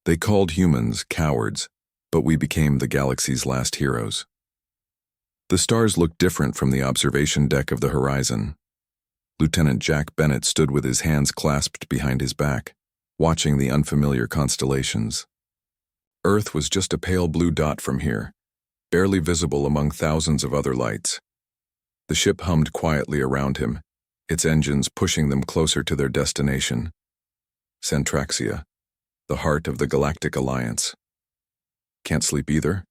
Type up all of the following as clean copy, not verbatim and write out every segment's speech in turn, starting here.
They called humans cowards, but we became the galaxy's last heroes. The stars looked different from the observation deck of the horizon. Lieutenant Jack Bennett stood with his hands clasped behind his back, watching the unfamiliar constellations. Earth was just a pale blue dot from here, barely visible among thousands of other lights. The ship hummed quietly around him, its engines pushing them closer to their destination. Centraxia, the heart of the Galactic Alliance. Can't sleep either?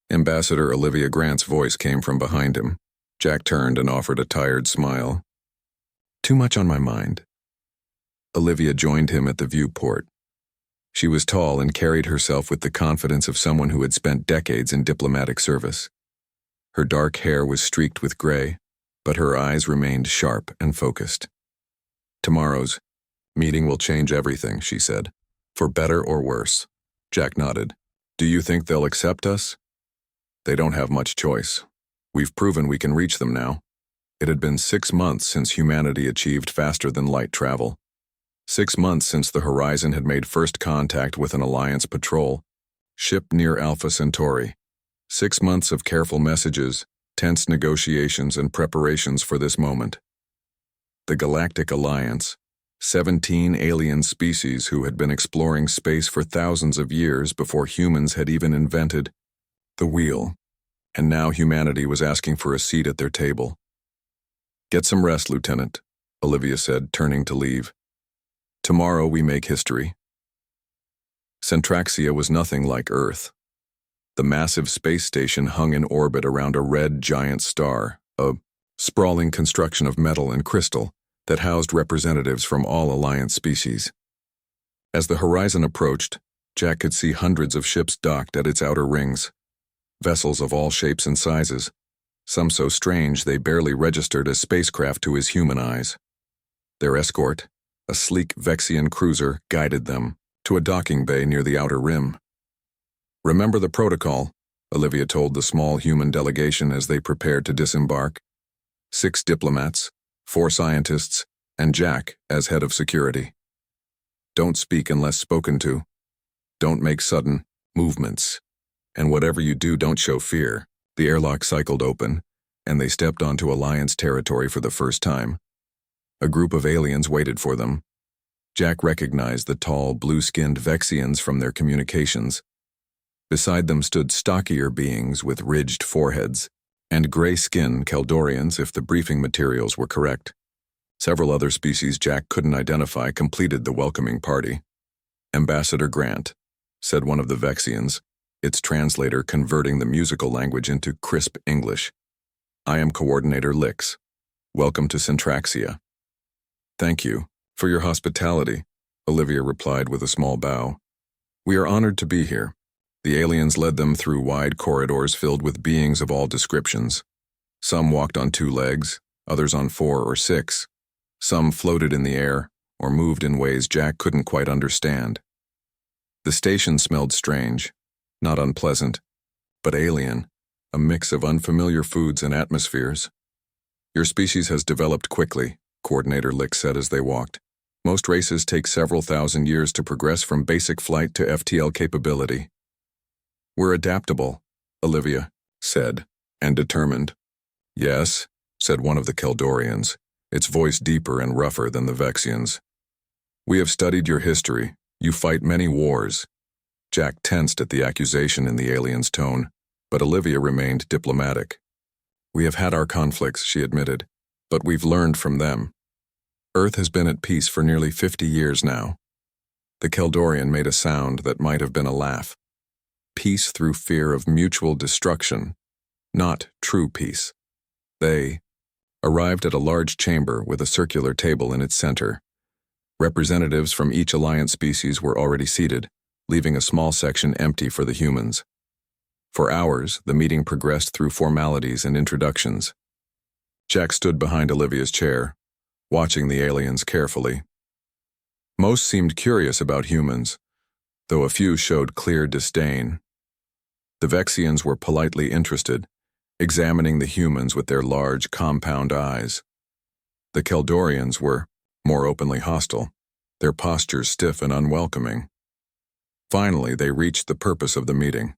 Ambassador Olivia Grant's voice came from behind him. Jack turned and offered a tired smile. Too much on my mind. Olivia joined him at the viewport. She was tall and carried herself with the confidence of someone who had spent decades in diplomatic service. Her dark hair was streaked with gray, but her eyes remained sharp and focused. Tomorrow's meeting will change everything, she said. For better or worse. Jack nodded. Do you think they'll accept us? They don't have much choice. We've proven we can reach them now. It had been 6 months since humanity achieved faster-than-light travel. 6 months since the horizon had made first contact with an Alliance patrol, ship near Alpha Centauri. 6 months of careful messages, tense negotiations, and preparations for this moment. The Galactic Alliance, 17 alien species who had been exploring space for thousands of years before humans had even invented the wheel, and now humanity was asking for a seat at their table. Get some rest, Lieutenant, Olivia said, turning to leave. Tomorrow we make history. Centraxia was nothing like Earth. The massive space station hung in orbit around a red giant star, a sprawling construction of metal and crystal that housed representatives from all Alliance species. As the horizon approached, Jack could see hundreds of ships docked at its outer rings, vessels of all shapes and sizes, some so strange they barely registered as spacecraft to his human eyes. Their escort, a sleek Vexian cruiser, guided them to a docking bay near the outer rim. Remember the protocol, Olivia told the small human delegation as they prepared to disembark. 6 diplomats, 4 scientists, and Jack as head of security. Don't speak unless spoken to. Don't make sudden movements. And whatever you do, don't show fear. The airlock cycled open, and they stepped onto Alliance territory for the first time. A group of aliens waited for them. Jack recognized the tall, blue-skinned Vexians from their communications. Beside them stood stockier beings with ridged foreheads, and gray-skinned Keldorians if the briefing materials were correct. Several other species Jack couldn't identify completed the welcoming party. Ambassador Grant, said one of the Vexians, its translator converting the musical language into crisp English. I am Coordinator Lix. Welcome to Centraxia. Thank you for your hospitality, Olivia replied with a small bow. We are honored to be here. The aliens led them through wide corridors filled with beings of all descriptions. Some walked on 2 legs, others on 4 or 6. Some floated in the air or moved in ways Jack couldn't quite understand. The station smelled strange, not unpleasant, but alien, a mix of unfamiliar foods and atmospheres. Your species has developed quickly, Coordinator Lick said as they walked. Most races take several thousand years to progress from basic flight to FTL capability. We're adaptable, Olivia said, and determined. Yes, said one of the Keldorians, its voice deeper and rougher than the Vexians. We have studied your history. You fight many wars. Jack tensed at the accusation in the alien's tone, but Olivia remained diplomatic. We have had our conflicts, she admitted, but we've learned from them. Earth has been at peace for nearly 50 years now. The Keldorian made a sound that might have been a laugh. Peace through fear of mutual destruction, not true peace. They arrived at a large chamber with a circular table in its center. Representatives from each Alliance species were already seated, leaving a small section empty for the humans. For hours, the meeting progressed through formalities and introductions. Jack stood behind Olivia's chair, watching the aliens carefully. Most seemed curious about humans, though a few showed clear disdain. The Vexians were politely interested, examining the humans with their large, compound eyes. The Keldorians were more openly hostile, their postures stiff and unwelcoming. Finally, they reached the purpose of the meeting: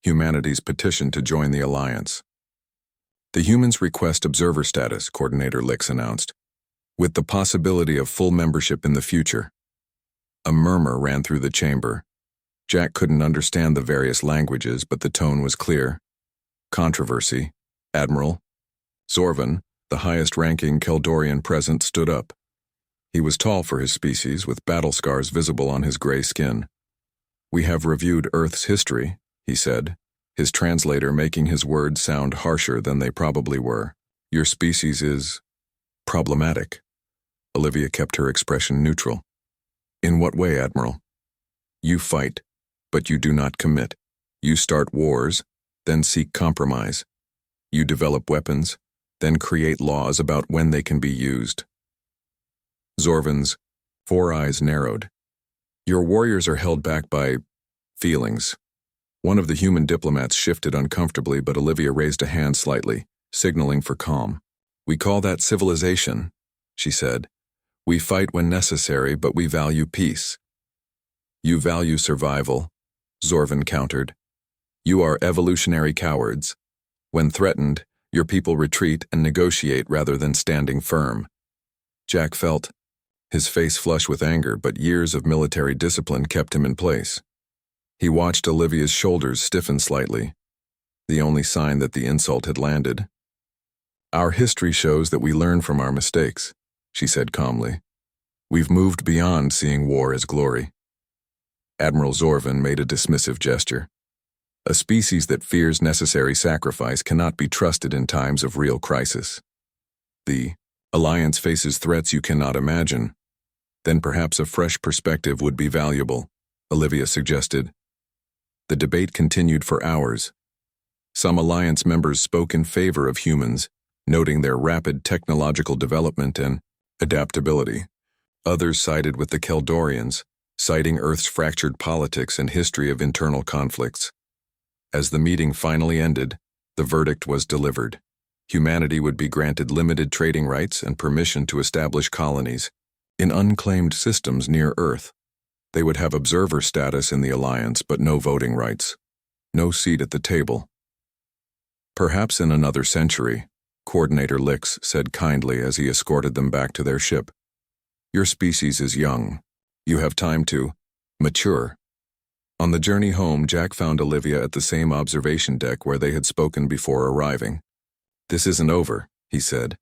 humanity's petition to join the Alliance. The humans request observer status, Coordinator Lix announced, with the possibility of full membership in the future. A murmur ran through the chamber. Jack couldn't understand the various languages, but the tone was clear. Controversy. Admiral Zorvan, the highest-ranking Keldorian present, stood up. He was tall for his species, with battle scars visible on his gray skin. "We have reviewed Earth's history," he said, his translator making his words sound harsher than they probably were. "Your species is problematic." Olivia kept her expression neutral. "In what way, Admiral?" "You fight, but you do not commit. You start wars, then seek compromise. You develop weapons, then create laws about when they can be used." Zorvan's 4 eyes narrowed. "Your warriors are held back by feelings." One of the human diplomats shifted uncomfortably, but Olivia raised a hand slightly, signaling for calm. "We call that civilization," she said. "We fight when necessary, but we value peace." "You value survival," Zorvan countered. "You are evolutionary cowards. When threatened, your people retreat and negotiate rather than standing firm." Jack felt his face flush with anger, but years of military discipline kept him in place. He watched Olivia's shoulders stiffen slightly, the only sign that the insult had landed. "Our history shows that we learn from our mistakes," she said calmly. "We've moved beyond seeing war as glory." Admiral Zorvan made a dismissive gesture. "A species that fears necessary sacrifice cannot be trusted in times of real crisis. The Alliance faces threats you cannot imagine. Then perhaps a fresh perspective would be valuable," Olivia suggested. The debate continued for hours. Some Alliance members spoke in favor of humans, noting their rapid technological development and adaptability. Others sided with the Keldorians, citing Earth's fractured politics and history of internal conflicts. As the meeting finally ended, the verdict was delivered. Humanity would be granted limited trading rights and permission to establish colonies in unclaimed systems near Earth. They would have observer status in the Alliance, but no voting rights. No seat at the table. "Perhaps in another century," Coordinator Lix said kindly as he escorted them back to their ship. "Your species is young. You have time to mature." On the journey home, Jack found Olivia at the same observation deck where they had spoken before arriving. "This isn't over," he said.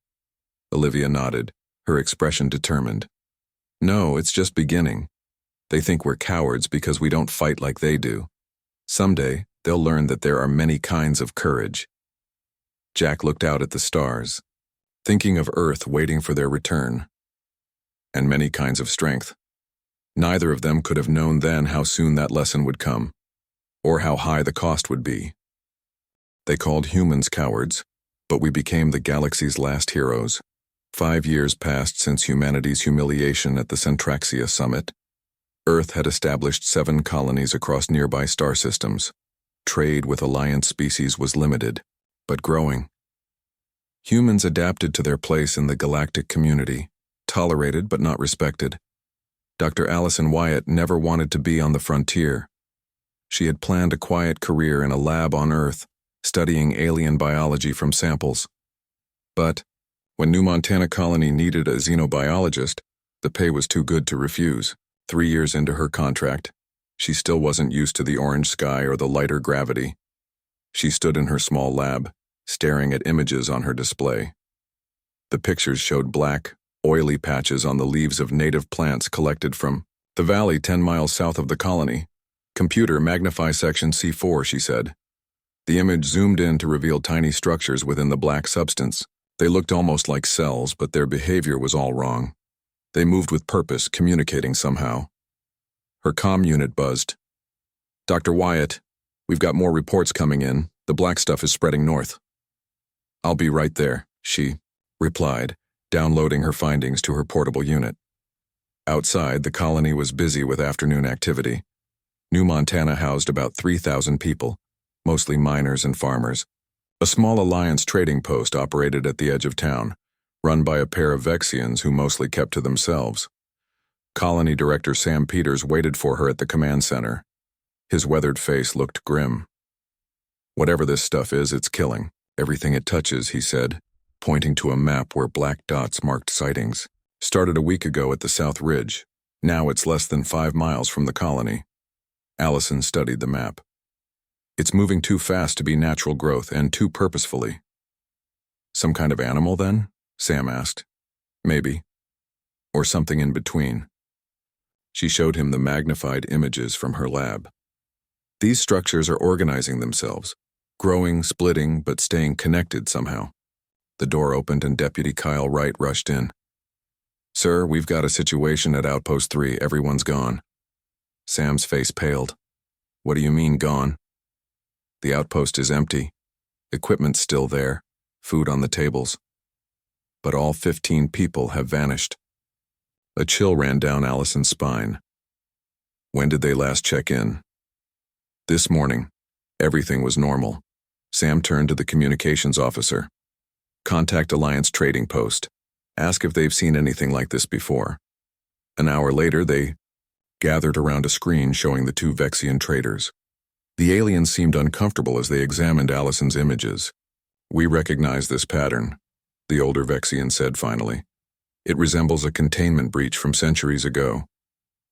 Olivia nodded, her expression determined. "No, it's just beginning. They think we're cowards because we don't fight like they do. Someday, they'll learn that there are many kinds of courage." Jack looked out at the stars, thinking of Earth waiting for their return. And many kinds of strength. Neither of them could have known then how soon that lesson would come, or how high the cost would be. They called humans cowards, but we became the galaxy's last heroes. 5 years passed since humanity's humiliation at the Centraxia summit. Earth had established 7 colonies across nearby star systems. Trade with Alliance species was limited, but growing. Humans adapted to their place in the galactic community, tolerated but not respected. Dr. Allison Wyatt never wanted to be on the frontier. She had planned a quiet career in a lab on Earth, studying alien biology from samples. But when New Montana Colony needed a xenobiologist, the pay was too good to refuse. 3 years into her contract, she still wasn't used to the orange sky or the lighter gravity. She stood in her small lab, staring at images on her display. The pictures showed black, oily patches on the leaves of native plants collected from the valley 10 miles south of the colony. "Computer, magnify section C4, she said. The image zoomed in to reveal tiny structures within the black substance. They looked almost like cells, but their behavior was all wrong. They moved with purpose, communicating somehow. Her comm unit buzzed. "Dr. Wyatt, we've got more reports coming in. The black stuff is spreading north." "I'll be right there," she replied, downloading her findings to her portable unit. Outside, the colony was busy with afternoon activity. New Montana housed about 3,000 people, mostly miners and farmers. A small Alliance trading post operated at the edge of town, run by a pair of Vexians who mostly kept to themselves. Colony Director Sam Peters waited for her at the command center. His weathered face looked grim. "Whatever this stuff is, it's killing everything it touches," he said, pointing to a map where black dots marked sightings. "Started a week ago at the South Ridge. Now it's less than 5 miles from the colony." Allison studied the map. "It's moving too fast to be natural growth and too purposefully." "Some kind of animal, then?" Sam asked. "Maybe. Or something in between." She showed him the magnified images from her lab. "These structures are organizing themselves, growing, splitting, but staying connected somehow." The door opened and Deputy Kyle Wright rushed in. "Sir, we've got a situation at Outpost 3. Everyone's gone." Sam's face paled. "What do you mean, gone?" "The outpost is empty. Equipment's still there, food on the tables. But all 15 people have vanished." A chill ran down Allison's spine. "When did they last check in?" "This morning. Everything was normal." Sam turned to the communications officer. "Contact Alliance Trading Post. Ask if they've seen anything like this before." An hour later, they gathered around a screen showing the 2 Vexian traders. The aliens seemed uncomfortable as they examined Allison's images. "We recognize this pattern," the older Vexian said finally. "It resembles a containment breach from centuries ago.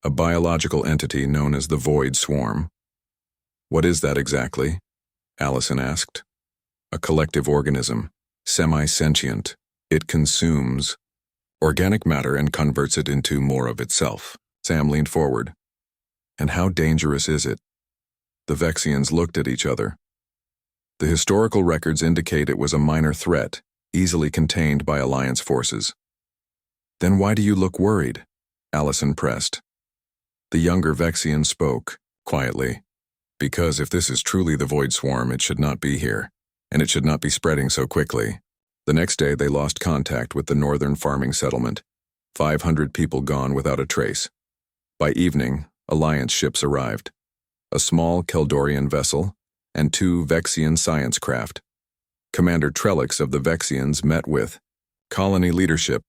A biological entity known as the Void Swarm." "What is that exactly?" Allison asked. "A collective organism, semi-sentient. It consumes organic matter and converts it into more of itself." Sam leaned forward. "And how dangerous is it?" The Vexians looked at each other. "The historical records indicate it was a minor threat, easily contained by Alliance forces." "Then why do you look worried?" Allison pressed. The younger Vexian spoke, quietly. "Because if this is truly the Void Swarm, it should not be here, and it should not be spreading so quickly." The next day they lost contact with the northern farming settlement. 500 people gone without a trace. By evening, Alliance ships arrived. A small Keldorian vessel and 2 Vexian science craft. Commander Trellix of the Vexians met with colony leadership.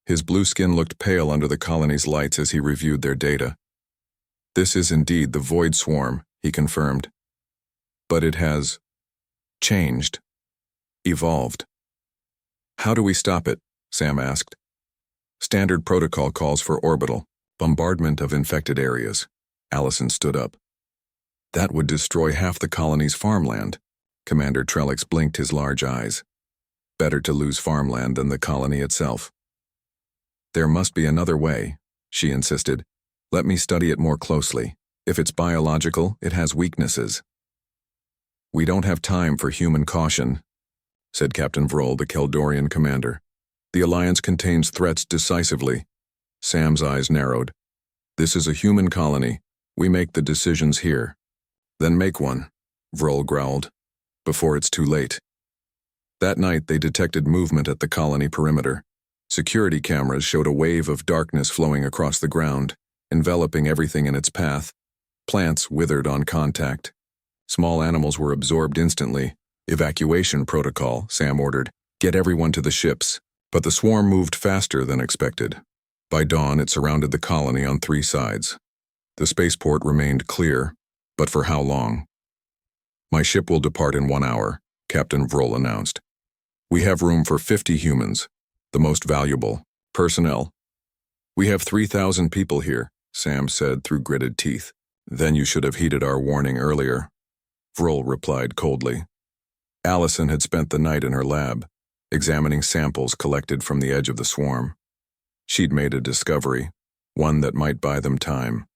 His blue skin looked pale under the colony's lights as he reviewed their data. "This is indeed the Void Swarm," he confirmed. "But it has changed, evolved." "How do we stop it?" Sam asked. "Standard protocol calls for orbital bombardment of infected areas." Allison stood up. "That would destroy half the colony's farmland." Commander Trellix blinked his large eyes. "Better to lose farmland than the colony itself." "There must be another way," she insisted. "Let me study it more closely. If it's biological, it has weaknesses." "We don't have time for human caution," said Captain Vroll, the Keldorian commander. "The Alliance contains threats decisively." Sam's eyes narrowed. "This is a human colony. We make the decisions here." "Then make one," Vroll growled, "before it's too late." That night they detected movement at the colony perimeter. Security cameras showed a wave of darkness flowing across the ground, enveloping everything in its path. Plants withered on contact. Small animals were absorbed instantly. "Evacuation protocol," Sam ordered. "Get everyone to the ships." But the swarm moved faster than expected. By dawn, it surrounded the colony on 3 sides. The spaceport remained clear, but for how long? "My ship will depart in 1 hour," Captain Vroll announced. "We have room for 50 humans, the most valuable personnel." "We have 3,000 people here," Sam said through gritted teeth. "Then you should have heeded our warning earlier," Vroll replied coldly. Allison had spent the night in her lab, examining samples collected from the edge of the swarm. She'd made a discovery, one that might buy them time.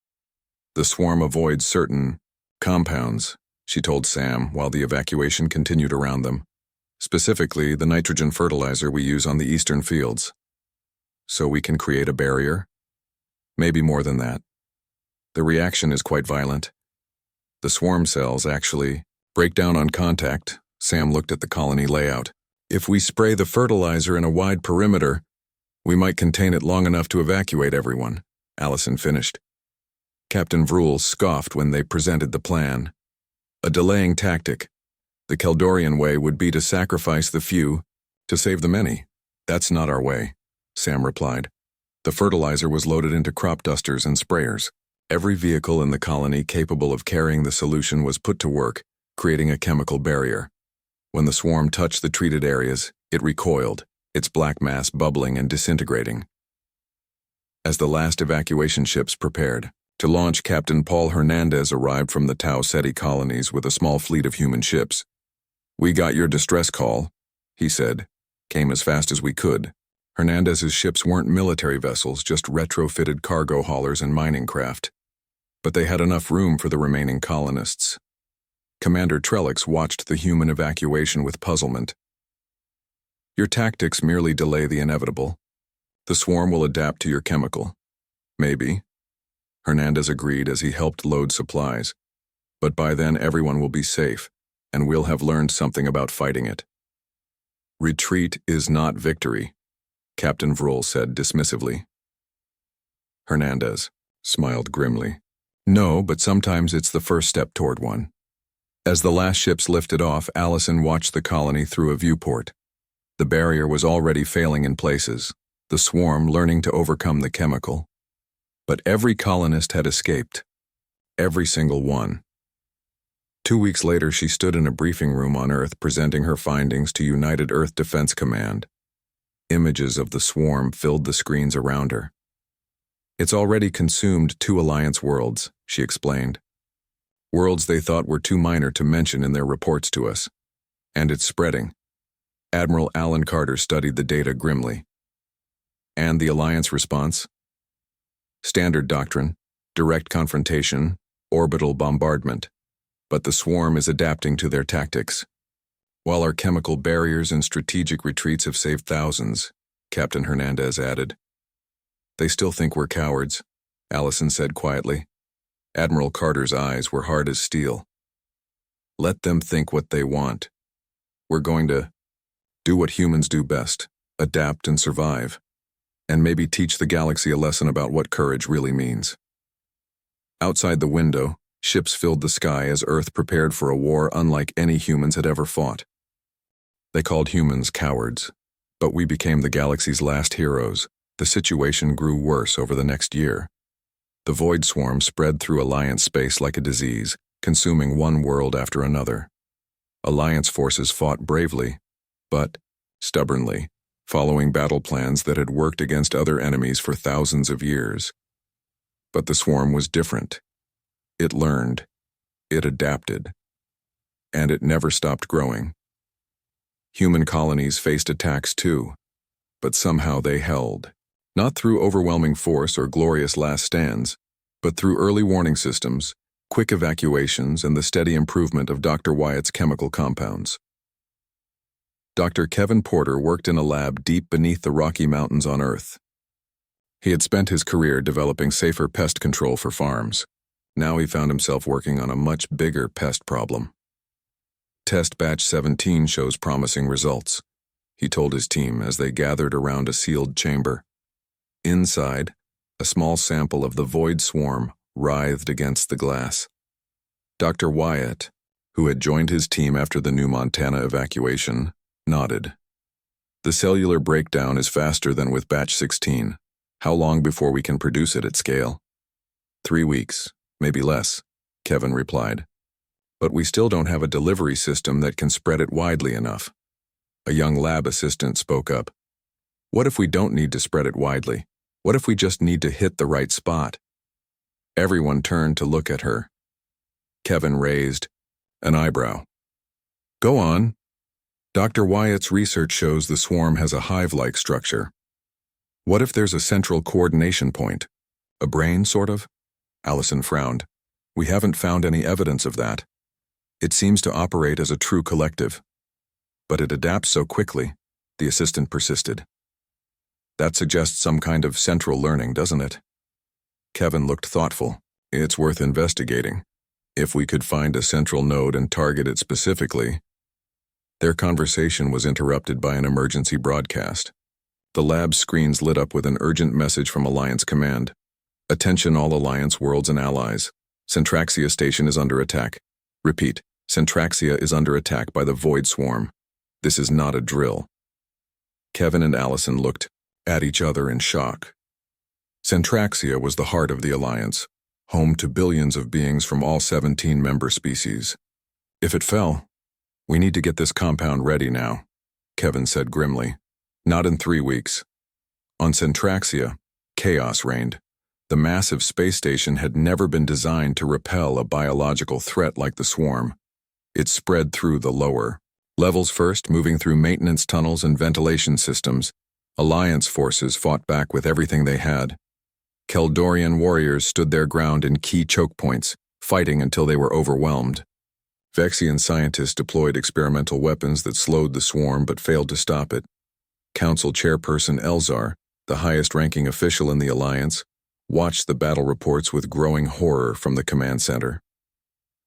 "The swarm avoids certain compounds," she told Sam while the evacuation continued around them. "Specifically, the nitrogen fertilizer we use on the eastern fields." "So we can create a barrier?" "Maybe more than that. The reaction is quite violent. The swarm cells actually break down on contact." Sam looked at the colony layout. "If we spray the fertilizer in a wide perimeter, we might contain it long enough to evacuate everyone," Allison finished. Captain Vroll scoffed when they presented the plan. "A delaying tactic. The Keldorian way would be to sacrifice the few to save the many." "That's not our way," Sam replied. "The fertilizer was loaded into crop dusters and sprayers. Every vehicle in the colony capable of carrying the solution was put to work, creating a chemical barrier. When the swarm touched the treated areas, it recoiled, its black mass bubbling and disintegrating. As the last evacuation ships prepared to launch, Captain Paul Hernandez arrived from the Tau Ceti colonies with a small fleet of human ships. "We got your distress call," he said. "Came as fast as we could." Hernandez's ships weren't military vessels, just retrofitted cargo haulers and mining craft. But they had enough room for the remaining colonists. Commander Trellix watched the human evacuation with puzzlement. "Your tactics merely delay the inevitable. The swarm will adapt to your chemical." "Maybe," Hernandez agreed as he helped load supplies. "But by then everyone will be safe, and we'll have learned something about fighting it." "Retreat is not victory," Captain Vroll said dismissively. Hernandez smiled grimly. "No, but sometimes it's the first step toward one." As the last ships lifted off, Allison watched the colony through a viewport. The barrier was already failing in places, the swarm learning to overcome the chemical. But every colonist had escaped. Every single one. 2 weeks later, she stood in a briefing room on Earth presenting her findings to United Earth Defense Command. Images of the swarm filled the screens around her. "It's already consumed 2 Alliance worlds," she explained. "Worlds they thought were too minor to mention in their reports to us. And it's spreading." Admiral Alan Carter studied the data grimly. "And the Alliance response?" "Standard doctrine, direct confrontation, orbital bombardment. But the swarm is adapting to their tactics. While our chemical barriers and strategic retreats have saved thousands," Captain Hernandez added. "They still think we're cowards," Allison said quietly. Admiral Carter's eyes were hard as steel. "Let them think what they want. We're going to do what humans do best, adapt and survive, and maybe teach the galaxy a lesson about what courage really means." Outside the window, ships filled the sky as Earth prepared for a war unlike any humans had ever fought. They called humans cowards, but we became the galaxy's last heroes. The situation grew worse over the next year. The void swarm spread through Alliance space like a disease, consuming one world after another. Alliance forces fought bravely, but stubbornly, following battle plans that had worked against other enemies for thousands of years. But the swarm was different. It learned, it adapted, and it never stopped growing. Human colonies faced attacks too, but somehow they held. Not through overwhelming force or glorious last stands, but through early warning systems, quick evacuations, and the steady improvement of Dr. Wyatt's chemical compounds. Dr. Kevin Porter worked in a lab deep beneath the Rocky Mountains on Earth. He had spent his career developing safer pest control for farms. Now he found himself working on a much bigger pest problem. "Test batch 17 shows promising results," he told his team as they gathered around a sealed chamber. Inside, a small sample of the void swarm writhed against the glass. Dr. Wyatt, who had joined his team after the New Montana evacuation, nodded. "The cellular breakdown is faster than with batch 16. How long before we can produce it at scale?" 3 weeks, maybe less," Kevin replied. "But we still don't have a delivery system that can spread it widely enough." A young lab assistant spoke up. "What if we don't need to spread it widely? What if we just need to hit the right spot?" Everyone turned to look at her. Kevin raised an eyebrow. "Go on." "Dr. Wyatt's research shows the swarm has a hive-like structure. What if there's a central coordination point? A brain, sort of?" Allison frowned. "We haven't found any evidence of that. It seems to operate as a true collective." "But it adapts so quickly," the assistant persisted. "That suggests some kind of central learning, doesn't it?" Kevin looked thoughtful. "It's worth investigating. If we could find a central node and target it specifically." Their conversation was interrupted by an emergency broadcast. The lab's screens lit up with an urgent message from Alliance Command. "Attention all Alliance worlds and allies. Centraxia Station is under attack. Repeat, Centraxia is under attack by the Void Swarm. This is not a drill." Kevin and Allison looked at each other in shock. Centraxia was the heart of the Alliance, home to billions of beings from all 17 member species. If it fell, we need to get this compound ready now, Kevin said grimly. Not in 3 weeks. On Centraxia, chaos reigned. The massive space station had never been designed to repel a biological threat like the swarm. It spread through the lower levels first, moving through maintenance tunnels and ventilation systems. Alliance forces fought back with everything they had. Keldorian warriors stood their ground in key choke points, fighting until they were overwhelmed. Vexian scientists deployed experimental weapons that slowed the swarm but failed to stop it. Council chairperson Elzar, the highest-ranking official in the Alliance, watched the battle reports with growing horror from the command center.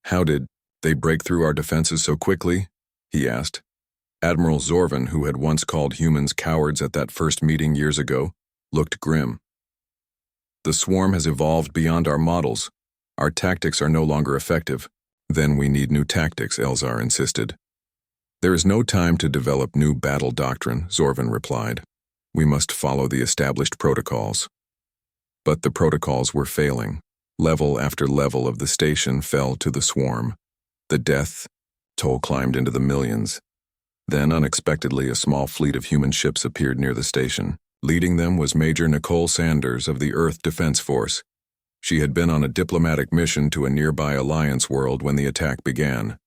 "How did they break through our defenses so quickly?" he asked. Admiral Zorvan, who had once called humans cowards at that first meeting years ago, looked grim. "The swarm has evolved beyond our models. Our tactics are no longer effective. Then we need new tactics," Elzar insisted. "There is no time to develop new battle doctrine," Zorvan replied. "We must follow the established protocols." But the protocols were failing. Level after level of the station fell to the swarm. The death toll climbed into the millions. Then, unexpectedly, a small fleet of human ships appeared near the station. Leading them was Major Nicole Sanders of the Earth Defense Force. She had been on a diplomatic mission to a nearby Alliance world when the attack began.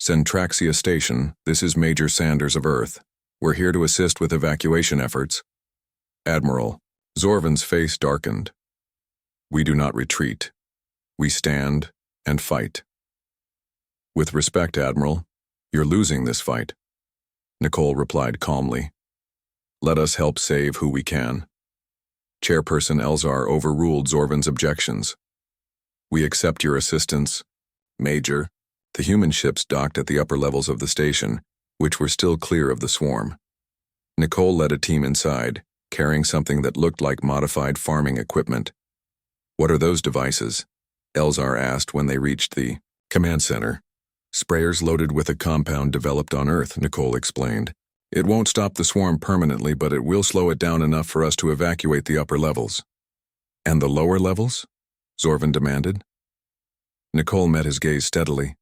"Centraxia Station, this is Major Sanders of Earth. We're here to assist with evacuation efforts." "Admiral," Zorvan's face darkened. "We do not retreat. We stand and fight." "With respect, Admiral, you're losing this fight," Nicole replied calmly. "Let us help save who we can." Chairperson Elzar overruled Zorvan's objections. "We accept your assistance, Major." The human ships docked at the upper levels of the station, which were still clear of the swarm. Nicole led a team inside, carrying something that looked like modified farming equipment. "What are those devices?" Elzar asked when they reached the command center. "Sprayers loaded with a compound developed on Earth," Nicole explained. "It won't stop the swarm permanently, but it will slow it down enough for us to evacuate the upper levels." "And the lower levels?" Zorvan demanded. Nicole met his gaze steadily.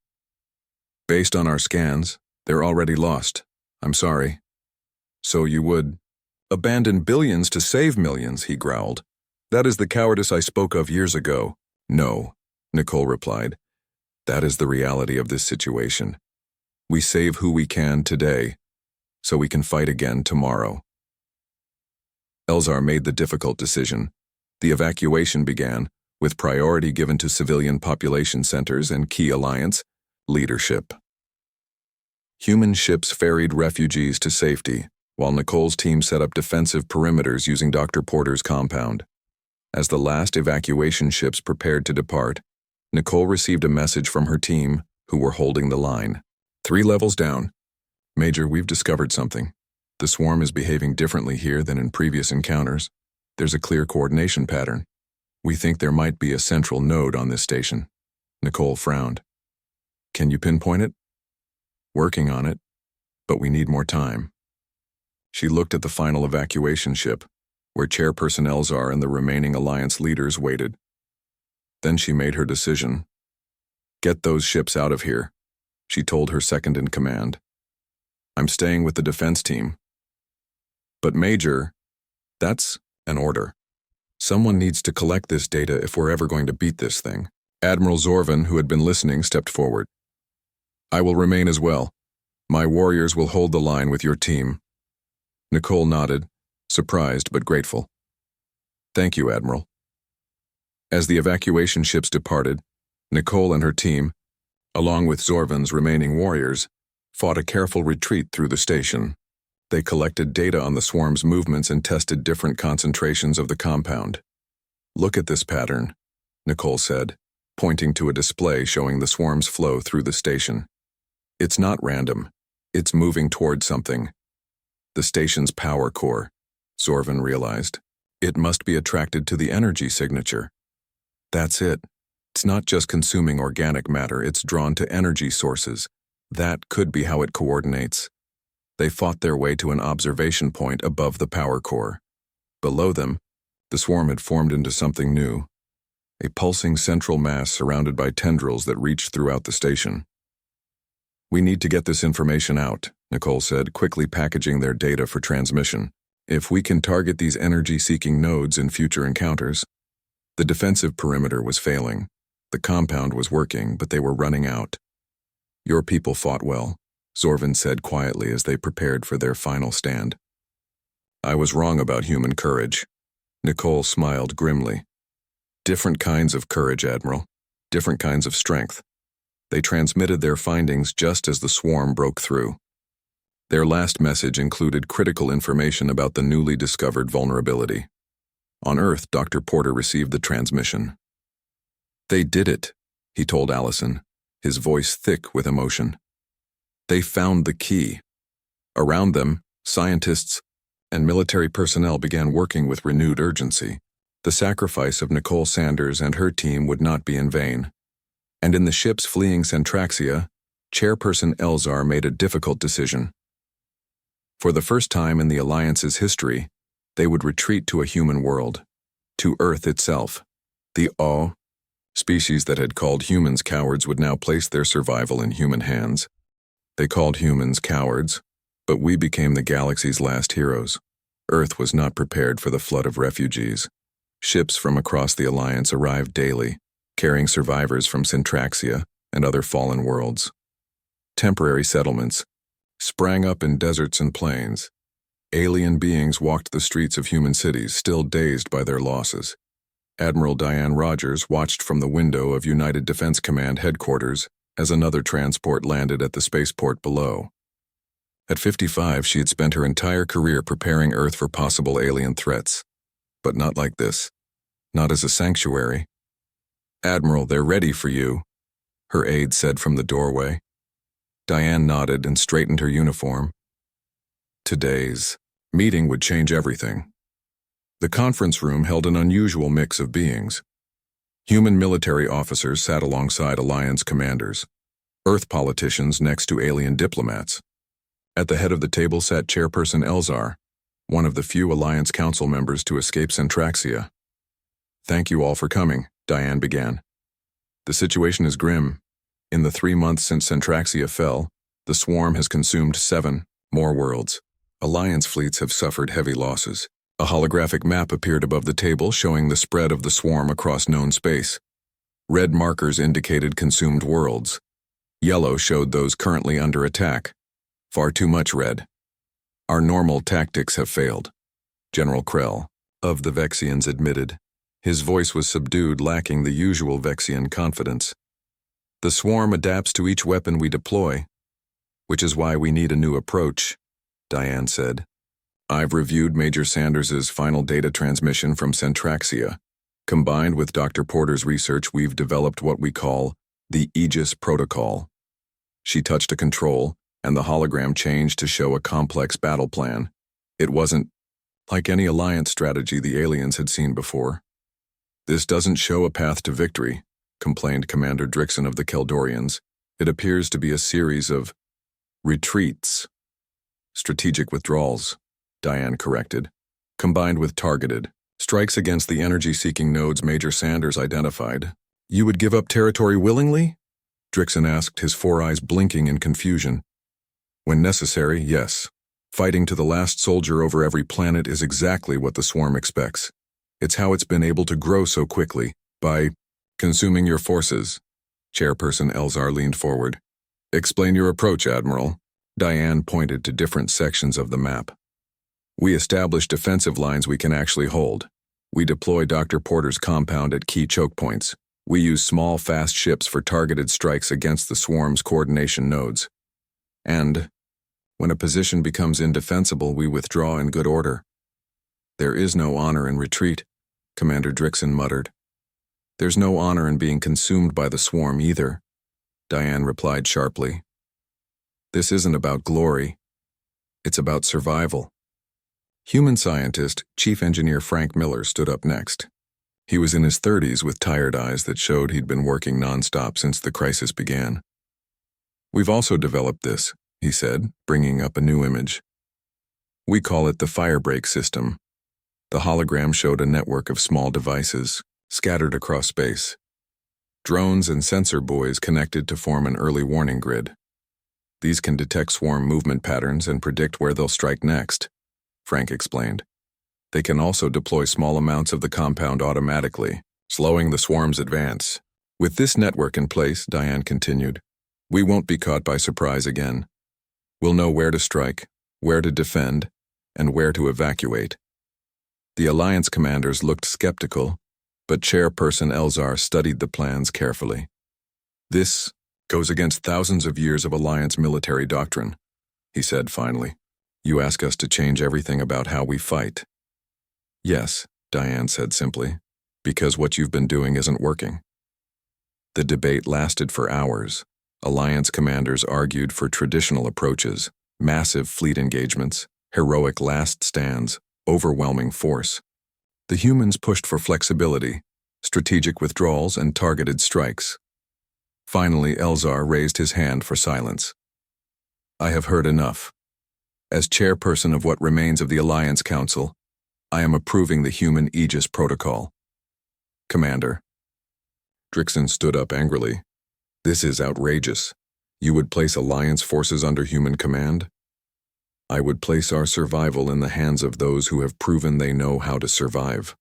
"Based on our scans, they're already lost. I'm sorry." "So you would abandon billions to save millions," he growled. "That is the cowardice I spoke of years ago." "No," Nicole replied. "That is the reality of this situation. We save who we can today, so we can fight again tomorrow." Elzar made the difficult decision. The evacuation began, with priority given to civilian population centers and key Alliance leadership. Human ships ferried refugees to safety, while Nicole's team set up defensive perimeters using Dr. Porter's compound. As the last evacuation ships prepared to depart, Nicole received a message from her team, who were holding the line. 3 levels down. "Major, we've discovered something. The swarm is behaving differently here than in previous encounters. There's a clear coordination pattern. We think there might be a central node on this station." Nicole frowned. "Can you pinpoint it?" "Working on it, but we need more time." She looked at the final evacuation ship, where Chairperson Elzar and the remaining Alliance leaders waited. Then she made her decision. "Get those ships out of here," she told her second-in-command. "I'm staying with the defense team." "But Major, that's an order. Someone needs to collect this data if we're ever going to beat this thing." Admiral Zorvan, who had been listening, stepped forward. "I will remain as well. My warriors will hold the line with your team." Nicole nodded, surprised but grateful. "Thank you, Admiral." As the evacuation ships departed, Nicole and her team, along with Zorvan's remaining warriors, fought a careful retreat through the station. They collected data on the swarm's movements and tested different concentrations of the compound. "Look at this pattern," Nicole said, pointing to a display showing the swarm's flow through the station. "It's not random. It's moving toward something." "The station's power core," Zorvan realized. "It must be attracted to the energy signature." "That's it. It's not just consuming organic matter, it's drawn to energy sources. That could be how it coordinates." They fought their way to an observation point above the power core. Below them, the swarm had formed into something new. a pulsing central mass surrounded by tendrils that reached throughout the station. "We need to get this information out," Nicole said, quickly packaging their data for transmission. "If we can target these energy-seeking nodes in future encounters." The defensive perimeter was failing. The compound was working, but they were running out. "Your people fought well," Zorvin said quietly as they prepared for their final stand. "I was wrong about human courage." Nicole smiled grimly. "Different kinds of courage, Admiral. Different kinds of strength." They transmitted their findings just as the swarm broke through. Their last message included critical information about the newly discovered vulnerability. On Earth, Dr. Porter received the transmission. "They did it," he told Allison, his voice thick with emotion. "They found the key." Around them, scientists and military personnel began working with renewed urgency. The sacrifice of Nicole Sanders and her team would not be in vain. And in the ships fleeing Centraxia, Chairperson Elzar made a difficult decision. For the first time in the Alliance's history, they would retreat to a human world, to Earth itself. The species that had called humans cowards would now place their survival in human hands. They called humans cowards, but we became the galaxy's last heroes. Earth was not prepared for the flood of refugees. Ships from across the Alliance arrived daily, carrying survivors from Centraxia and other fallen worlds. Temporary settlements sprang up in deserts and plains. Alien beings walked the streets of human cities, still dazed by their losses. Admiral Diane Rogers watched from the window of United Defense Command headquarters as another transport landed at the spaceport below. At 55, she had spent her entire career preparing Earth for possible alien threats. But not like this. Not as a sanctuary. "Admiral, they're ready for you," her aide said from the doorway. Diane nodded and straightened her uniform. Today's meeting would change everything. The conference room held an unusual mix of beings. Human military officers sat alongside Alliance commanders, Earth politicians next to alien diplomats. At the head of the table sat Chairperson Elzar, one of the few Alliance Council members to escape Centraxia. "Thank you all for coming," Diane began. "The situation is grim. In the 3 months since Centraxia fell, the swarm has consumed 7 more worlds. Alliance fleets have suffered heavy losses." A holographic map appeared above the table showing the spread of the swarm across known space. Red markers indicated consumed worlds. Yellow showed those currently under attack. Far too much red. "Our normal tactics have failed," General Krell of the Vexians admitted. His voice was subdued, lacking the usual Vexian confidence. "The swarm adapts to each weapon we deploy, which is why we need a new approach," Diane said. "I've reviewed Major Sanders's final data transmission from Centraxia. Combined with Dr. Porter's research, we've developed what we call the Aegis Protocol." She touched a control, and the hologram changed to show a complex battle plan. It wasn't like any alliance strategy the aliens had seen before. "This doesn't show a path to victory," complained Commander Drixon of the Keldorians. "It appears to be a series of retreats." "Strategic withdrawals," Diane corrected, "combined with targeted strikes against the energy-seeking nodes Major Sanders identified." "You would give up territory willingly?" Drixon asked, his 4 eyes blinking in confusion. "When necessary, yes. Fighting to the last soldier over every planet is exactly what the swarm expects. It's how it's been able to grow so quickly, by consuming your forces." Chairperson Elzar leaned forward. "Explain your approach, Admiral." Diane pointed to different sections of the map. "We establish defensive lines we can actually hold. We deploy Dr. Porter's compound at key choke points. We use small, fast ships for targeted strikes against the swarm's coordination nodes. And when a position becomes indefensible, we withdraw in good order." "There is no honor in retreat," Commander Drixon muttered. "There's no honor in being consumed by the swarm either," Diane replied sharply. "This isn't about glory. It's about survival." Human scientist, Chief Engineer Frank Miller stood up next. He was in his 30s with tired eyes that showed he'd been working nonstop since the crisis began. "We've also developed this," he said, bringing up a new image. "We call it the firebreak system." The hologram showed a network of small devices, scattered across space. Drones and sensor buoys connected to form an early warning grid. These can detect swarm movement patterns and predict where they'll strike next, Frank explained. They can also deploy small amounts of the compound automatically, slowing the swarm's advance. With this network in place, Diane continued, we won't be caught by surprise again. We'll know where to strike, where to defend, and where to evacuate. The Alliance commanders looked skeptical, but Chairperson Elzar studied the plans carefully. This goes against thousands of years of Alliance military doctrine, he said finally. You ask us to change everything about how we fight. Yes, Diane said simply, because what you've been doing isn't working. The debate lasted for hours. Alliance commanders argued for traditional approaches, massive fleet engagements, heroic last stands, overwhelming force. The humans pushed for flexibility, strategic withdrawals, and targeted strikes. Finally, Elzar raised his hand for silence. I have heard enough. As chairperson of what remains of the Alliance Council, I am approving the Human Aegis Protocol. Commander. Drixon stood up angrily. This is outrageous. You would place Alliance forces under human command? I would place our survival in the hands of those who have proven they know how to survive,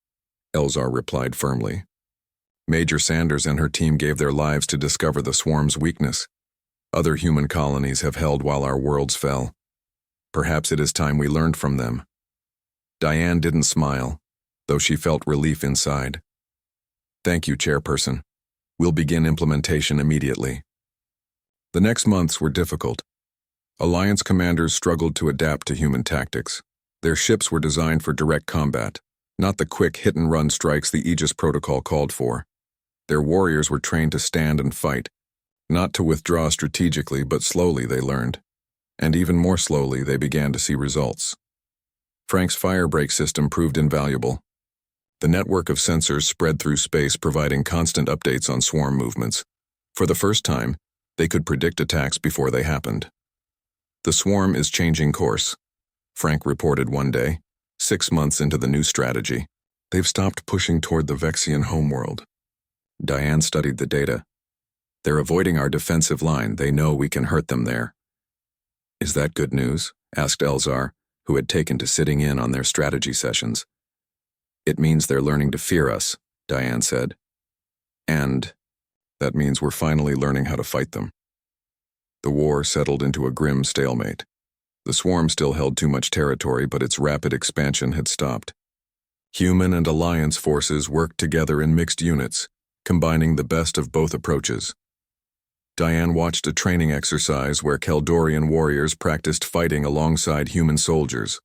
Elzar replied firmly. Major Sanders and her team gave their lives to discover the swarm's weakness. Other human colonies have held while our worlds fell. Perhaps it is time we learned from them. Diane didn't smile, though she felt relief inside. Thank you, Chairperson. We'll begin implementation immediately. The next months were difficult. Alliance commanders struggled to adapt to human tactics. Their ships were designed for direct combat, not the quick hit-and-run strikes the Aegis Protocol called for. Their warriors were trained to stand and fight, not to withdraw strategically, but slowly they learned. And even more slowly, they began to see results. Frank's firebreak system proved invaluable. The network of sensors spread through space, providing constant updates on swarm movements. For the first time, they could predict attacks before they happened. The swarm is changing course, Frank reported one day, 6 months into the new strategy. They've stopped pushing toward the Vexian homeworld. Diane studied the data. They're avoiding our defensive line. They know we can hurt them there. Is that good news? Asked Elzar, who had taken to sitting in on their strategy sessions. It means they're learning to fear us, Diane said. And that means we're finally learning how to fight them. The war settled into a grim stalemate. The swarm still held too much territory, but its rapid expansion had stopped. Human and Alliance forces worked together in mixed units, combining the best of both approaches. Diane watched a training exercise where Keldorian warriors practiced fighting alongside human soldiers.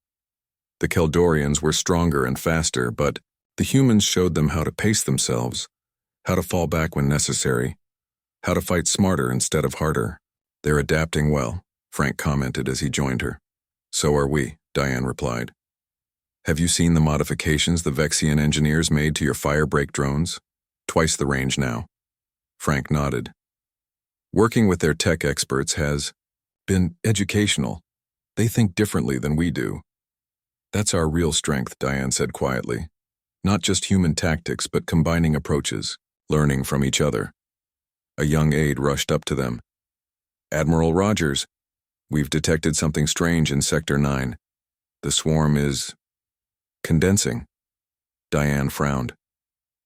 The Keldorians were stronger and faster, but the humans showed them how to pace themselves, how to fall back when necessary, how to fight smarter instead of harder. They're adapting well, Frank commented as he joined her. So are we, Diane replied. Have you seen the modifications the Vexian engineers made to your firebreak drones? Twice the range now. Frank nodded. Working with their tech experts has been educational. They think differently than we do. That's our real strength, Diane said quietly. Not just human tactics, but combining approaches, learning from each other. A young aide rushed up to them. Admiral Rogers, we've detected something strange in Sector 9. The swarm is condensing. Diane frowned.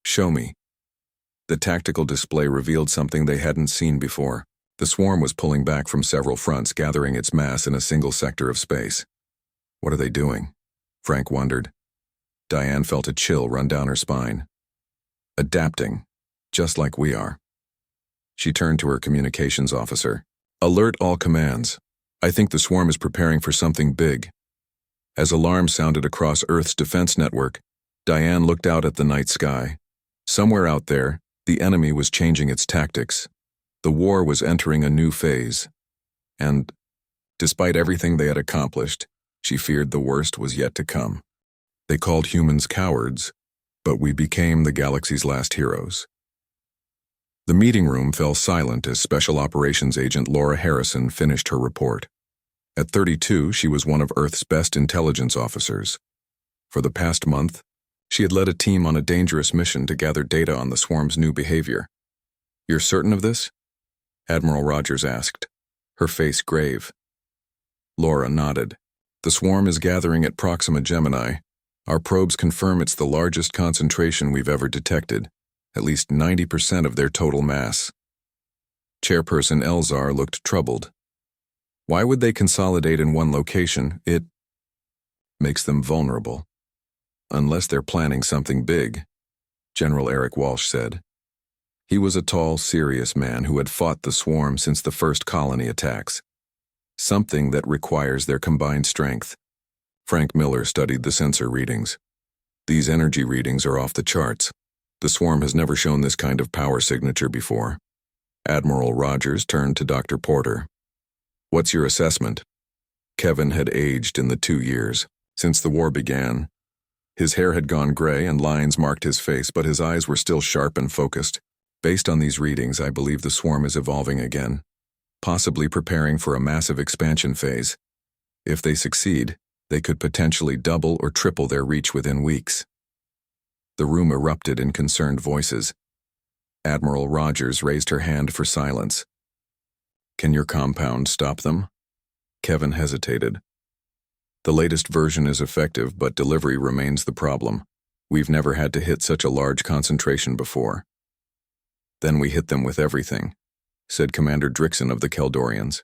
Show me. The tactical display revealed something they hadn't seen before. The swarm was pulling back from several fronts, gathering its mass in a single sector of space. What are they doing? Frank wondered. Diane felt a chill run down her spine. Adapting, just like we are. She turned to her communications officer. Alert all commands. I think the swarm is preparing for something big. As alarms sounded across Earth's defense network, Diane looked out at the night sky. Somewhere out there, the enemy was changing its tactics. The war was entering a new phase. And, despite everything they had accomplished, she feared the worst was yet to come. They called humans cowards, but we became the galaxy's last heroes. The meeting room fell silent as Special Operations Agent Laura Harrison finished her report. At 32, she was one of Earth's best intelligence officers. For the past month, She had led a team on a dangerous mission to gather data on the swarm's new behavior. "You're certain of this?" Admiral Rogers asked, her face grave. Laura nodded. "The swarm is gathering at Proxima Gemini. Our probes confirm it's the largest concentration we've ever detected, at least 90% of their total mass." Chairperson Elzar looked troubled. "Why would they consolidate in one location? It makes them vulnerable. Unless they're planning something big," General Eric Walsh said. He was a tall, serious man who had fought the swarm since the first colony attacks. "Something that requires their combined strength." Frank Miller studied the sensor readings. "These energy readings are off the charts. The swarm has never shown this kind of power signature before." Admiral Rogers turned to Dr. Porter. "What's your assessment?" Kevin had aged in the 2 years since the war began. His hair had gone gray and lines marked his face, but his eyes were still sharp and focused. "Based on these readings, I believe the swarm is evolving again, possibly preparing for a massive expansion phase. If they succeed, they could potentially double or triple their reach within weeks." The room erupted in concerned voices. Admiral Rogers raised her hand for silence. "Can your compound stop them?" Kevin hesitated. "The latest version is effective, but delivery remains the problem. We've never had to hit such a large concentration before." "Then we hit them with everything," said Commander Drixon of the Keldorians.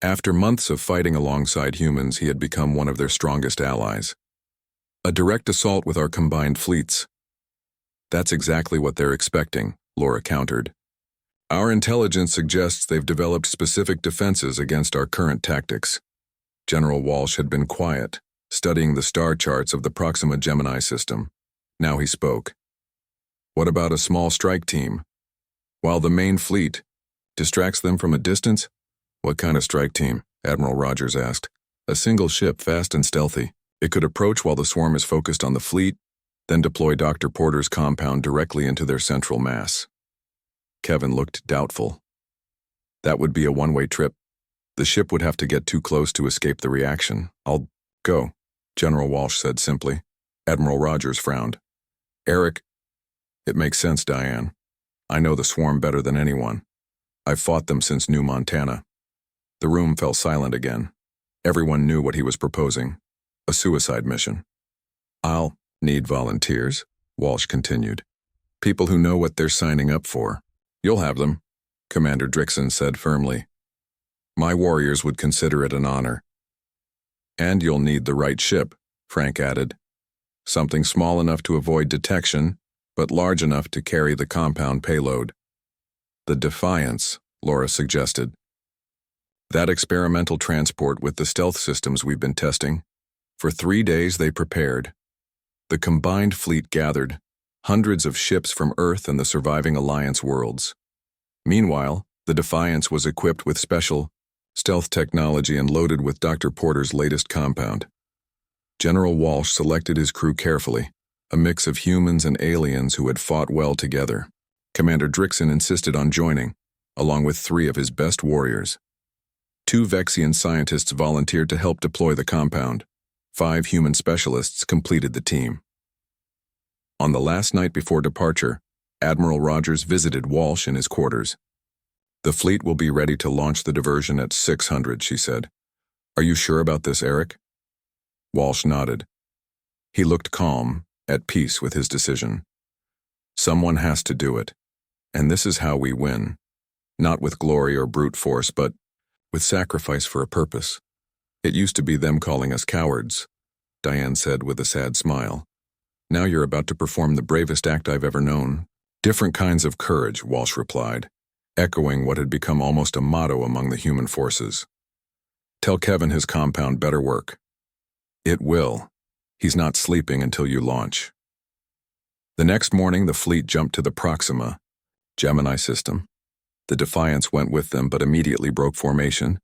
After months of fighting alongside humans, he had become one of their strongest allies. "A direct assault with our combined fleets." "That's exactly what they're expecting," Laura countered. "Our intelligence suggests they've developed specific defenses against our current tactics." General Walsh had been quiet, studying the star charts of the Proxima Gemini system. Now he spoke. "What about a small strike team? While the main fleet distracts them from a distance?" "What kind of strike team?" Admiral Rogers asked. "A single ship, fast and stealthy. It could approach while the swarm is focused on the fleet, then deploy Dr. Porter's compound directly into their central mass." Kevin looked doubtful. "That would be a one-way trip. The ship would have to get too close to escape the reaction." "I'll go," General Walsh said simply. Admiral Rogers frowned. "Eric, it makes sense, Diane. I know the swarm better than anyone. I've fought them since New Montana." The room fell silent again. Everyone knew what he was proposing. A suicide mission. "I'll need volunteers," Walsh continued. "People who know what they're signing up for." "You'll have them," Commander Drixon said firmly. "My warriors would consider it an honor." "And you'll need the right ship," Frank added. "Something small enough to avoid detection, but large enough to carry the compound payload." "The Defiance," Laura suggested. "That experimental transport with the stealth systems we've been testing." For 3 days they prepared. The combined fleet gathered, hundreds of ships from Earth and the surviving Alliance worlds. Meanwhile, the Defiance was equipped with special stealth technology and loaded with Dr. Porter's latest compound. General Walsh selected his crew carefully, a mix of humans and aliens who had fought well together. Commander Drixon insisted on joining, along with 3 of his best warriors. 2 Vexian scientists volunteered to help deploy the compound. 5 human specialists completed the team. On the last night before departure, Admiral Rogers visited Walsh in his quarters. "The fleet will be ready to launch the diversion at 600, she said. "Are you sure about this, Eric?" Walsh nodded. He looked calm, at peace with his decision. "Someone has to do it. And this is how we win. Not with glory or brute force, but with sacrifice for a purpose. It used to be them calling us cowards," Diane said with a sad smile. "Now you're about to perform the bravest act I've ever known." "Different kinds of courage," Walsh replied, echoing what had become almost a motto among the human forces. "Tell Kevin his compound better work." "It will. He's not sleeping until you launch." The next morning, the fleet jumped to the Proxima Gemini system. The Defiance went with them but immediately broke formation,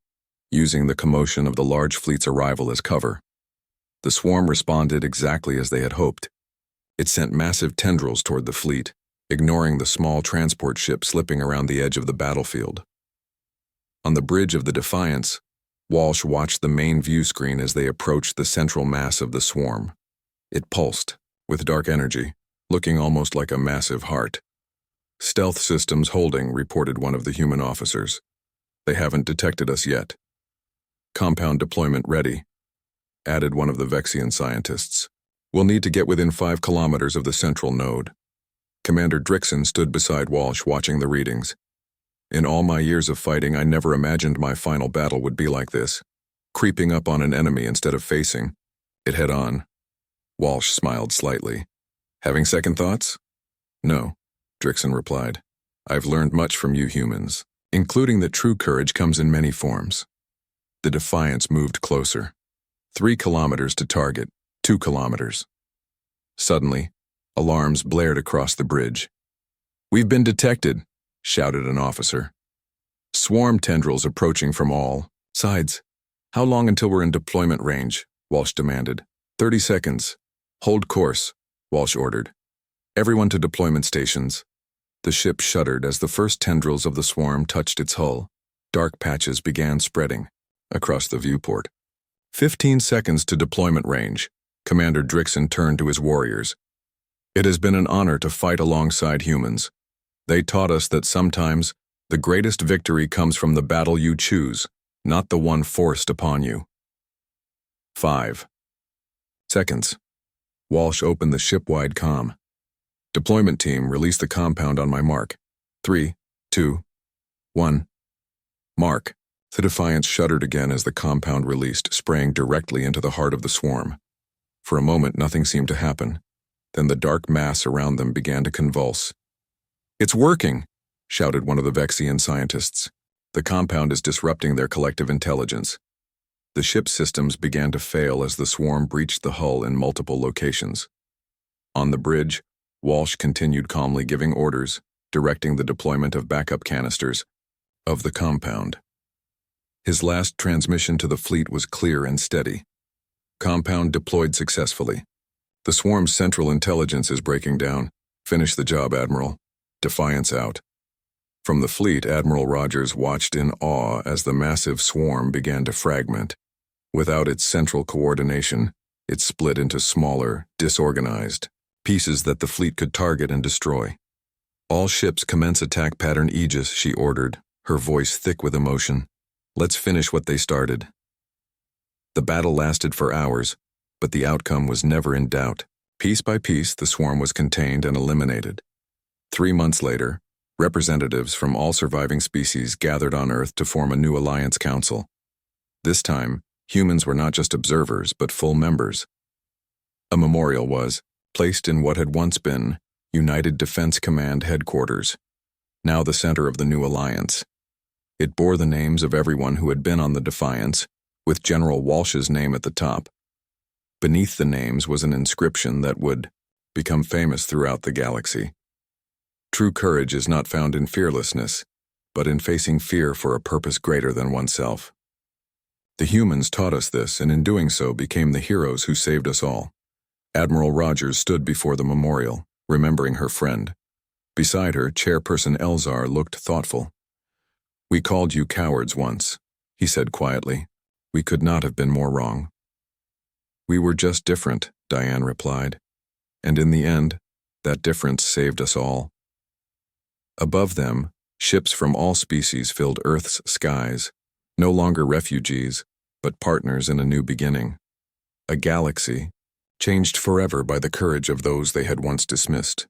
using the commotion of the large fleet's arrival as cover. The swarm responded exactly as they had hoped. It sent massive tendrils toward the fleet, ignoring the small transport ship slipping around the edge of the battlefield. On the bridge of the Defiance, Walsh watched the main view screen as they approached the central mass of the swarm. It pulsed, with dark energy, looking almost like a massive heart. "Stealth systems holding," reported one of the human officers. "They haven't detected us yet." "Compound deployment ready," added one of the Vexian scientists. "We'll need to get within 5 kilometers of the central node." Commander Drixon stood beside Walsh watching the readings. "In all my years of fighting, I never imagined my final battle would be like this. Creeping up on an enemy instead of facing it head on." Walsh smiled slightly. "Having second thoughts?" "No," Drixon replied. "I've learned much from you humans, including that true courage comes in many forms." The Defiance moved closer. 3 kilometers to target, 2 kilometers. Suddenly, alarms blared across the bridge. "We've been detected," shouted an officer. "Swarm tendrils approaching from all sides." "How long until we're in deployment range?" Walsh demanded. 30 seconds. "Hold course," Walsh ordered. "Everyone to deployment stations." The ship shuddered as the first tendrils of the swarm touched its hull. Dark patches began spreading across the viewport. 15 seconds to deployment range. Commander Drixon turned to his warriors. "It has been an honor to fight alongside humans. They taught us that sometimes the greatest victory comes from the battle you choose, not the one forced upon you." 5 seconds. Walsh opened the ship-wide comm. "Deployment team, release the compound on my mark. 3, 2, 1. Mark." The Defiance shuddered again as the compound released, spraying directly into the heart of the swarm. For a moment, nothing seemed to happen. Then the dark mass around them began to convulse. "It's working!" shouted one of the Vexian scientists. "The compound is disrupting their collective intelligence." The ship's systems began to fail as the swarm breached the hull in multiple locations. On the bridge, Walsh continued calmly giving orders, directing the deployment of backup canisters of the compound. His last transmission to the fleet was clear and steady. "Compound deployed successfully. The swarm's central intelligence is breaking down. Finish the job, Admiral. Defiance out." From the fleet, Admiral Rogers watched in awe as the massive swarm began to fragment. Without its central coordination, it split into smaller, disorganized pieces that the fleet could target and destroy. "All ships commence attack pattern Aegis," she ordered, her voice thick with emotion. "Let's finish what they started." The battle lasted for hours, but the outcome was never in doubt. Piece by piece, the swarm was contained and eliminated. 3 months later, representatives from all surviving species gathered on Earth to form a new alliance council. This time, humans were not just observers, but full members. A memorial was placed in what had once been United Defense Command headquarters, now the center of the new alliance. It bore the names of everyone who had been on the Defiance, with General Walsh's name at the top. Beneath the names was an inscription that would become famous throughout the galaxy. "True courage is not found in fearlessness, but in facing fear for a purpose greater than oneself." The humans taught us this, and in doing so became the heroes who saved us all. Admiral Rogers stood before the memorial, remembering her friend. Beside her, Chairperson Elzar looked thoughtful. "We called you cowards once," he said quietly. "We could not have been more wrong." "We were just different," Diane replied. "And in the end, that difference saved us all." Above them, ships from all species filled Earth's skies, no longer refugees, but partners in a new beginning. A galaxy, changed forever by the courage of those they had once dismissed.